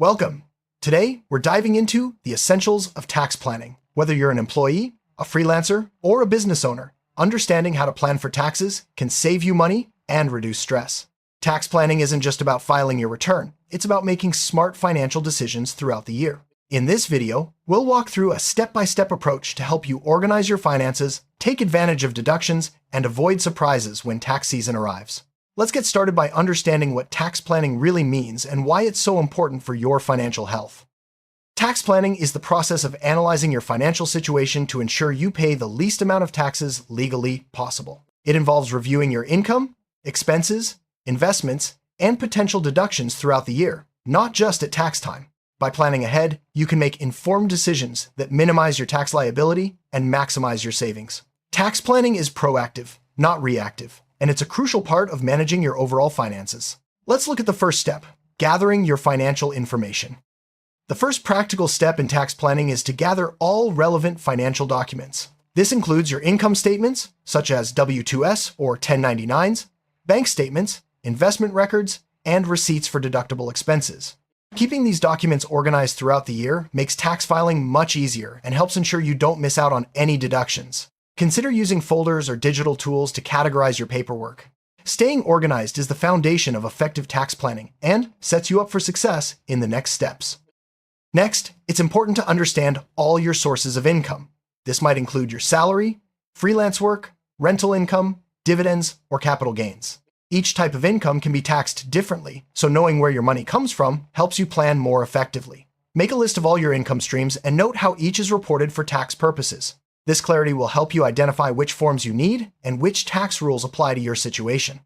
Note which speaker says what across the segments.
Speaker 1: Welcome. Today, we're diving into the essentials of tax planning. Whether you're an employee, a freelancer, or a business owner, understanding how to plan for taxes can save you money and reduce stress. Tax planning isn't just about filing your return. It's about making smart financial decisions throughout the year. In this video, we'll walk through a step-by-step approach to help you organize your finances, take advantage of deductions, and avoid surprises when tax season arrives. Let's get started by understanding what tax planning really means and why it's so important for your financial health. Tax planning is the process of analyzing your financial situation to ensure you pay the least amount of taxes legally possible. It involves reviewing your income, expenses, investments, and potential deductions throughout the year, not just at tax time. By planning ahead, you can make informed decisions that minimize your tax liability and maximize your savings. Tax planning is proactive, not reactive, and it's a crucial part of managing your overall finances. Let's look at the first step, gathering your financial information. The first practical step in tax planning is to gather all relevant financial documents. This includes your income statements, such as W-2s or 1099s, bank statements, investment records, and receipts for deductible expenses. Keeping these documents organized throughout the year makes tax filing much easier and helps ensure you don't miss out on any deductions. Consider using folders or digital tools to categorize your paperwork. Staying organized is the foundation of effective tax planning and sets you up for success in the next steps. Next, it's important to understand all your sources of income. This might include your salary, freelance work, rental income, dividends, or capital gains. Each type of income can be taxed differently, so knowing where your money comes from helps you plan more effectively. Make a list of all your income streams and note how each is reported for tax purposes. This clarity will help you identify which forms you need and which tax rules apply to your situation.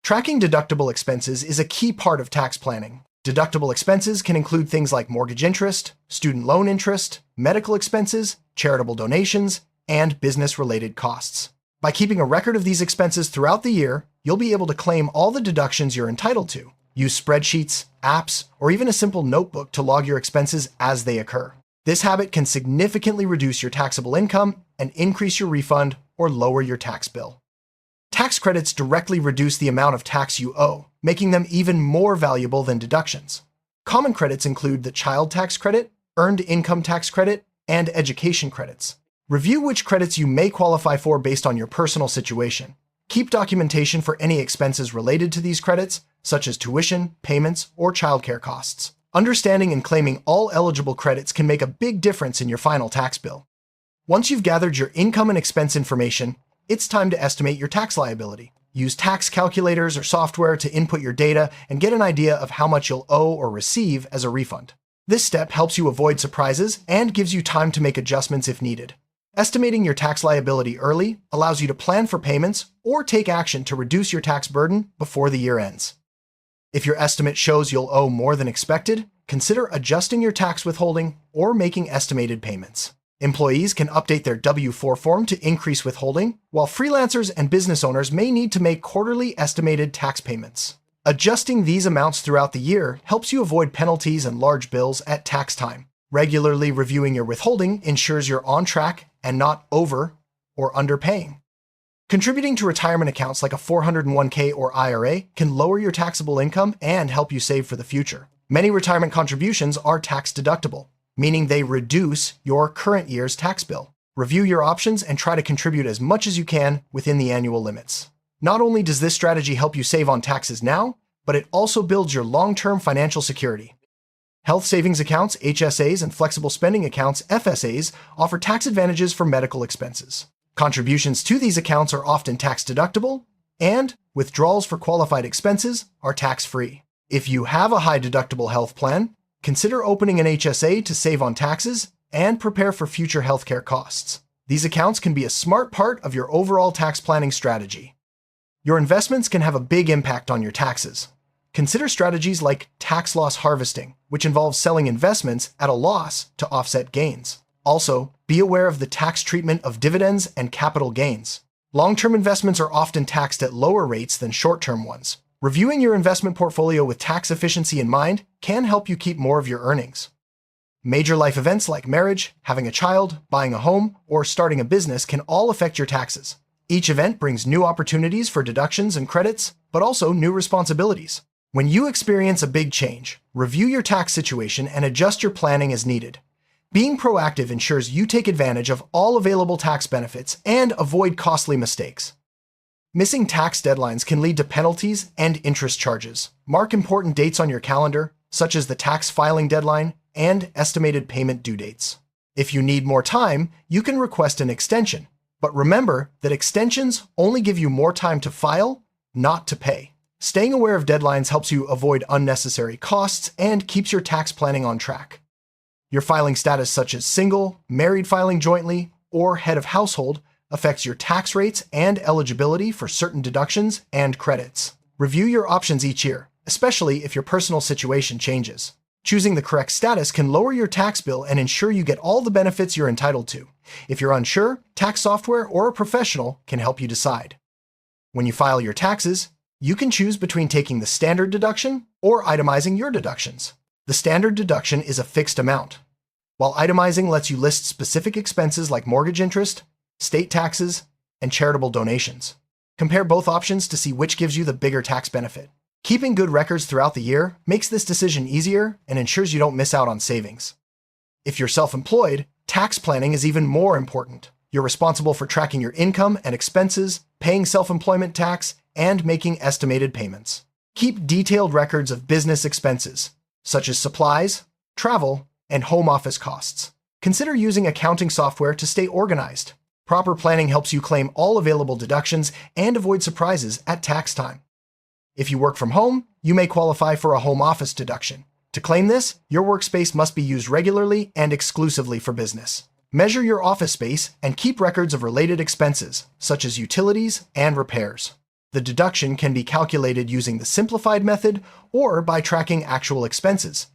Speaker 1: Tracking deductible expenses is a key part of tax planning. Deductible expenses can include things like mortgage interest, student loan interest, medical expenses, charitable donations, and business-related costs. By keeping a record of these expenses throughout the year, you'll be able to claim all the deductions you're entitled to. Use spreadsheets, apps, or even a simple notebook to log your expenses as they occur. This habit can significantly reduce your taxable income and increase your refund or lower your tax bill. Tax credits directly reduce the amount of tax you owe, making them even more valuable than deductions. Common credits include the child tax credit, earned income tax credit, and education credits. Review which credits you may qualify for based on your personal situation. Keep documentation for any expenses related to these credits, such as tuition, payments, or childcare costs. Understanding and claiming all eligible credits can make a big difference in your final tax bill. Once you've gathered your income and expense information, it's time to estimate your tax liability. Use tax calculators or software to input your data and get an idea of how much you'll owe or receive as a refund. This step helps you avoid surprises and gives you time to make adjustments if needed. Estimating your tax liability early allows you to plan for payments or take action to reduce your tax burden before the year ends. If your estimate shows you'll owe more than expected, consider adjusting your tax withholding or making estimated payments. Employees can update their W-4 form to increase withholding, while freelancers and business owners may need to make quarterly estimated tax payments. Adjusting these amounts throughout the year helps you avoid penalties and large bills at tax time. Regularly reviewing your withholding ensures you're on track and not over or underpaying. Contributing to retirement accounts like a 401k or IRA can lower your taxable income and help you save for the future. Many retirement contributions are tax deductible, meaning they reduce your current year's tax bill. Review your options and try to contribute as much as you can within the annual limits. Not only does this strategy help you save on taxes now, but it also builds your long-term financial security. Health savings accounts, HSAs, and flexible spending accounts, FSAs, offer tax advantages for medical expenses. Contributions to these accounts are often tax deductible, and withdrawals for qualified expenses are tax-free. If you have a high deductible health plan, consider opening an HSA to save on taxes and prepare for future healthcare costs. These accounts can be a smart part of your overall tax planning strategy. Your investments can have a big impact on your taxes. Consider strategies like tax loss harvesting, which involves selling investments at a loss to offset gains. Also, be aware of the tax treatment of dividends and capital gains. Long-term investments are often taxed at lower rates than short-term ones. Reviewing your investment portfolio with tax efficiency in mind can help you keep more of your earnings. Major life events like marriage, having a child, buying a home, or starting a business can all affect your taxes. Each event brings new opportunities for deductions and credits, but also new responsibilities. When you experience a big change, review your tax situation and adjust your planning as needed. Being proactive ensures you take advantage of all available tax benefits and avoid costly mistakes. Missing tax deadlines can lead to penalties and interest charges. Mark important dates on your calendar, such as the tax filing deadline and estimated payment due dates. If you need more time, you can request an extension, but remember that extensions only give you more time to file, not to pay. Staying aware of deadlines helps you avoid unnecessary costs and keeps your tax planning on track. Your filing status, such as single, married filing jointly, or head of household, affects your tax rates and eligibility for certain deductions and credits. Review your options each year, especially if your personal situation changes. Choosing the correct status can lower your tax bill and ensure you get all the benefits you're entitled to. If you're unsure, tax software or a professional can help you decide. When you file your taxes, you can choose between taking the standard deduction or itemizing your deductions. The standard deduction is a fixed amount, while itemizing lets you list specific expenses like mortgage interest, state taxes, and charitable donations. Compare both options to see which gives you the bigger tax benefit. Keeping good records throughout the year makes this decision easier and ensures you don't miss out on savings. If you're self-employed, tax planning is even more important. You're responsible for tracking your income and expenses, paying self-employment tax, and making estimated payments. Keep detailed records of business expenses, such as supplies, travel, and home office costs. Consider using accounting software to stay organized. Proper planning helps you claim all available deductions and avoid surprises at tax time. If you work from home, you may qualify for a home office deduction. To claim this, your workspace must be used regularly and exclusively for business. Measure your office space and keep records of related expenses, such as utilities and repairs. The deduction can be calculated using the simplified method or by tracking actual expenses.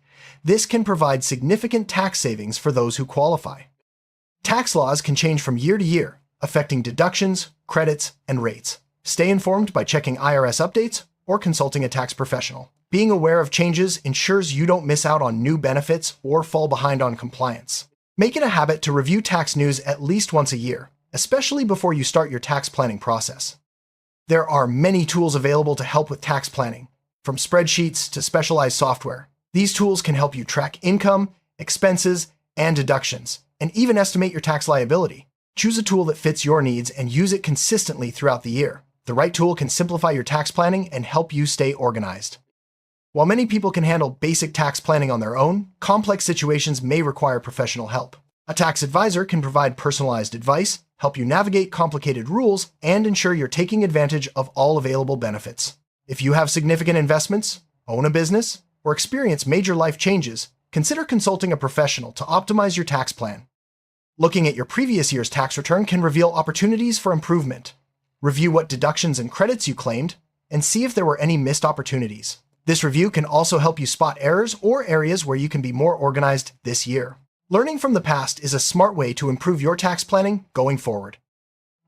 Speaker 1: This can provide significant tax savings for those who qualify. Tax laws can change from year to year, affecting deductions, credits, and rates. Stay informed by checking IRS updates or consulting a tax professional. Being aware of changes ensures you don't miss out on new benefits or fall behind on compliance. Make it a habit to review tax news at least once a year, especially before you start your tax planning process. There are many tools available to help with tax planning, from spreadsheets to specialized software. These tools can help you track income, expenses, and deductions, and even estimate your tax liability. Choose a tool that fits your needs and use it consistently throughout the year. The right tool can simplify your tax planning and help you stay organized. While many people can handle basic tax planning on their own, complex situations may require professional help. A tax advisor can provide personalized advice, help you navigate complicated rules, and ensure you're taking advantage of all available benefits. If you have significant investments, own a business, or experience major life changes, consider consulting a professional to optimize your tax plan. Looking at your previous year's tax return can reveal opportunities for improvement. Review what deductions and credits you claimed, and see if there were any missed opportunities. This review can also help you spot errors or areas where you can be more organized this year. Learning from the past is a smart way to improve your tax planning going forward.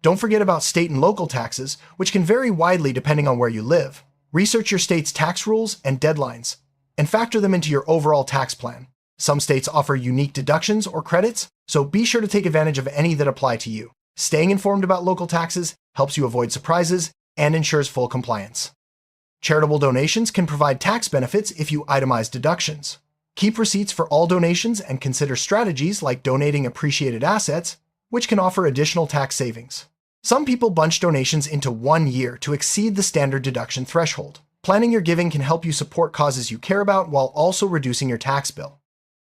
Speaker 1: Don't forget about state and local taxes, which can vary widely depending on where you live. Research your state's tax rules and deadlines, and factor them into your overall tax plan. Some states offer unique deductions or credits, so be sure to take advantage of any that apply to you. Staying informed about local taxes helps you avoid surprises and ensures full compliance. Charitable donations can provide tax benefits if you itemize deductions. Keep receipts for all donations and consider strategies like donating appreciated assets, which can offer additional tax savings. Some people bunch donations into 1 year to exceed the standard deduction threshold. Planning your giving can help you support causes you care about while also reducing your tax bill.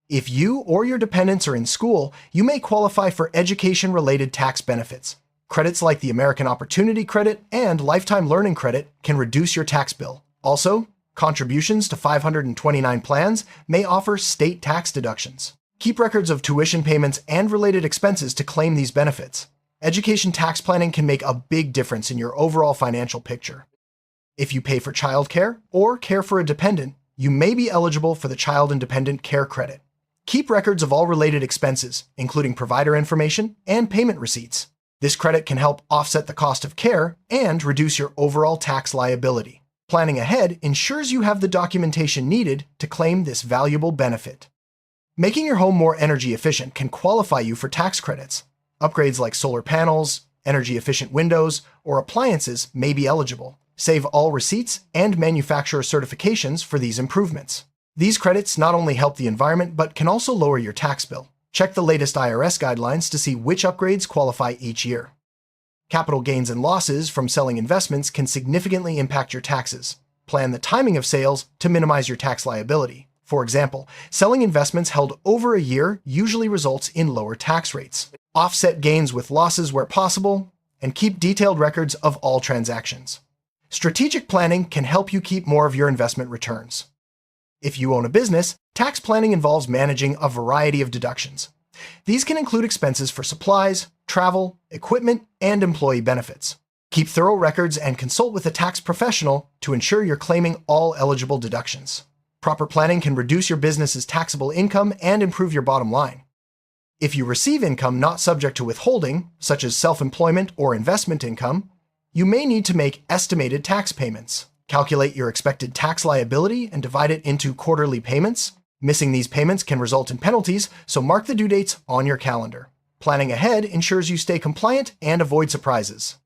Speaker 1: If you or your dependents are in school, you may qualify for education-related tax benefits. Credits like the American Opportunity Credit and Lifetime Learning Credit can reduce your tax bill. Also, contributions to 529 plans may offer state tax deductions. Keep records of tuition payments and related expenses to claim these benefits. Education tax planning can make a big difference in your overall financial picture. If you pay for childcare or care for a dependent, you may be eligible for the Child and Dependent Care Credit. Keep records of all related expenses, including provider information and payment receipts. This credit can help offset the cost of care and reduce your overall tax liability. Planning ahead ensures you have the documentation needed to claim this valuable benefit. Making your home more energy efficient can qualify you for tax credits. Upgrades like solar panels, energy-efficient windows, or appliances may be eligible. Save all receipts and manufacturer certifications for these improvements. These credits not only help the environment, but can also lower your tax bill. Check the latest IRS guidelines to see which upgrades qualify each year. Capital gains and losses from selling investments can significantly impact your taxes. Plan the timing of sales to minimize your tax liability. For example, selling investments held over a year usually results in lower tax rates. Offset gains with losses where possible, and keep detailed records of all transactions. Strategic planning can help you keep more of your investment returns. If you own a business, tax planning involves managing a variety of deductions. These can include expenses for supplies, travel, equipment, and employee benefits. Keep thorough records and consult with a tax professional to ensure you're claiming all eligible deductions. Proper planning can reduce your business's taxable income and improve your bottom line. If you receive income not subject to withholding, such as self-employment or investment income, you may need to make estimated tax payments. Calculate your expected tax liability and divide it into quarterly payments. Missing these payments can result in penalties, so mark the due dates on your calendar. Planning ahead ensures you stay compliant and avoid surprises.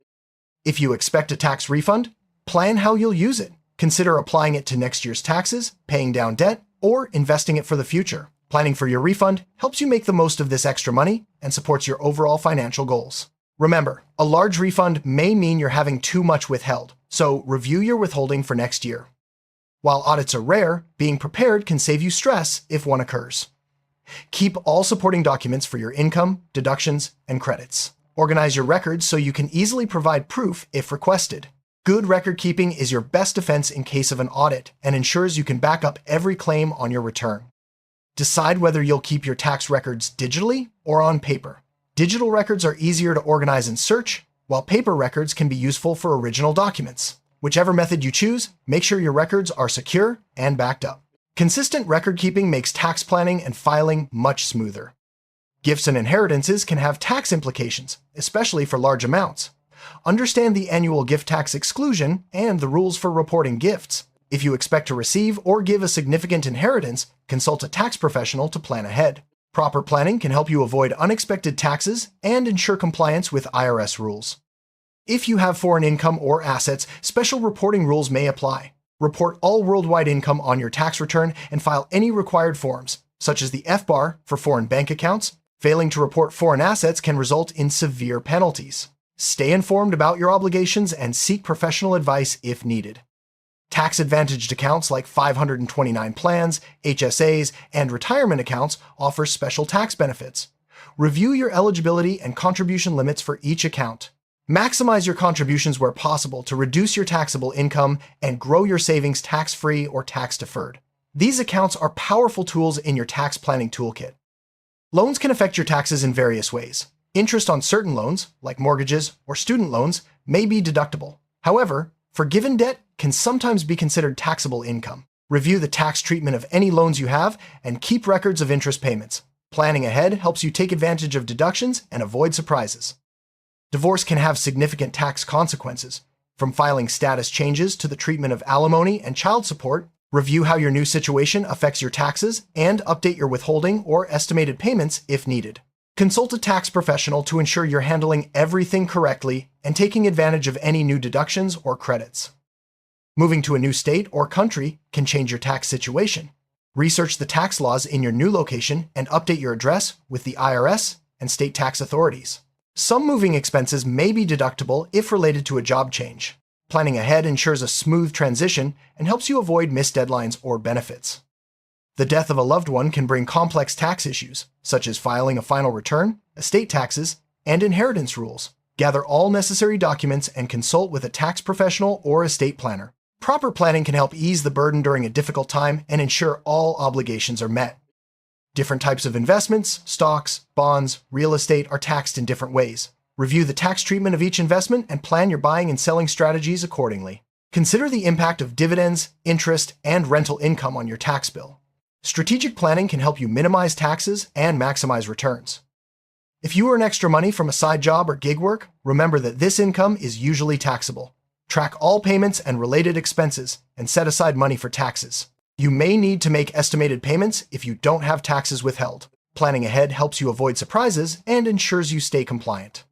Speaker 1: If you expect a tax refund, plan how you'll use it. Consider applying it to next year's taxes, paying down debt, or investing it for the future. Planning for your refund helps you make the most of this extra money and supports your overall financial goals. Remember, a large refund may mean you're having too much withheld, so review your withholding for next year. While audits are rare, being prepared can save you stress if one occurs. Keep all supporting documents for your income, deductions, and credits. Organize your records so you can easily provide proof if requested. Good record keeping is your best defense in case of an audit and ensures you can back up every claim on your return. Decide whether you'll keep your tax records digitally or on paper. Digital records are easier to organize and search, while paper records can be useful for original documents. Whichever method you choose, make sure your records are secure and backed up. Consistent record keeping makes tax planning and filing much smoother. Gifts and inheritances can have tax implications, especially for large amounts. Understand the annual gift tax exclusion and the rules for reporting gifts. If you expect to receive or give a significant inheritance, consult a tax professional to plan ahead. Proper planning can help you avoid unexpected taxes and ensure compliance with IRS rules. If you have foreign income or assets, special reporting rules may apply. Report all worldwide income on your tax return and file any required forms, such as the F-bar for foreign bank accounts. Failing to report foreign assets can result in severe penalties. Stay informed about your obligations and seek professional advice if needed. Tax-advantaged accounts like 529 plans, HSAs, and retirement accounts offer special tax benefits. Review your eligibility and contribution limits for each account. Maximize your contributions where possible to reduce your taxable income and grow your savings tax-free or tax-deferred. These accounts are powerful tools in your tax planning toolkit. Loans can affect your taxes in various ways. Interest on certain loans, like mortgages or student loans, may be deductible. However, forgiven debt can sometimes be considered taxable income. Review the tax treatment of any loans you have and keep records of interest payments. Planning ahead helps you take advantage of deductions and avoid surprises. Divorce can have significant tax consequences. From filing status changes to the treatment of alimony and child support, review how your new situation affects your taxes and update your withholding or estimated payments if needed. Consult a tax professional to ensure you're handling everything correctly and taking advantage of any new deductions or credits. Moving to a new state or country can change your tax situation. Research the tax laws in your new location and update your address with the IRS and state tax authorities. Some moving expenses may be deductible if related to a job change. Planning ahead ensures a smooth transition and helps you avoid missed deadlines or benefits. The death of a loved one can bring complex tax issues, such as filing a final return, estate taxes, and inheritance rules. Gather all necessary documents and consult with a tax professional or estate planner. Proper planning can help ease the burden during a difficult time and ensure all obligations are met. Different types of investments, stocks, bonds, real estate are taxed in different ways. Review the tax treatment of each investment and plan your buying and selling strategies accordingly. Consider the impact of dividends, interest, and rental income on your tax bill. Strategic planning can help you minimize taxes and maximize returns. If you earn extra money from a side job or gig work, remember that this income is usually taxable. Track all payments and related expenses and set aside money for taxes. You may need to make estimated payments if you don't have taxes withheld. Planning ahead helps you avoid surprises and ensures you stay compliant.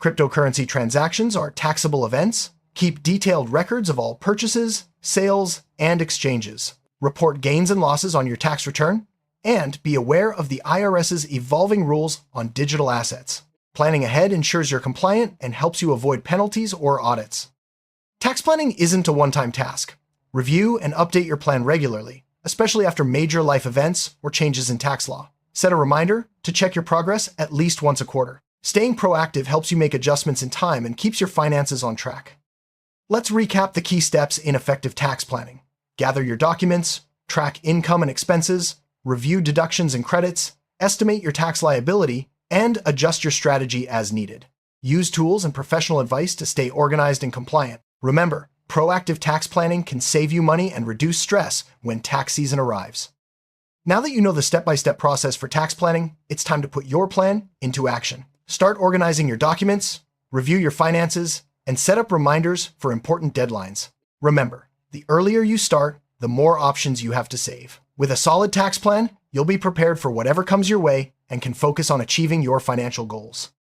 Speaker 1: Cryptocurrency transactions are taxable events. Keep detailed records of all purchases, sales, and exchanges. Report gains and losses on your tax return, and be aware of the IRS's evolving rules on digital assets. Planning ahead ensures you're compliant and helps you avoid penalties or audits. Tax planning isn't a one-time task. Review and update your plan regularly, especially after major life events or changes in tax law. Set a reminder to check your progress at least once a quarter. Staying proactive helps you make adjustments in time and keeps your finances on track. Let's recap the key steps in effective tax planning. Gather your documents, track income and expenses, review deductions and credits, estimate your tax liability, and adjust your strategy as needed. Use tools and professional advice to stay organized and compliant. Remember, proactive tax planning can save you money and reduce stress when tax season arrives. Now that you know the step-by-step process for tax planning, it's time to put your plan into action. Start organizing your documents, review your finances, and set up reminders for important deadlines. Remember, the earlier you start, the more options you have to save. With a solid tax plan, you'll be prepared for whatever comes your way and can focus on achieving your financial goals.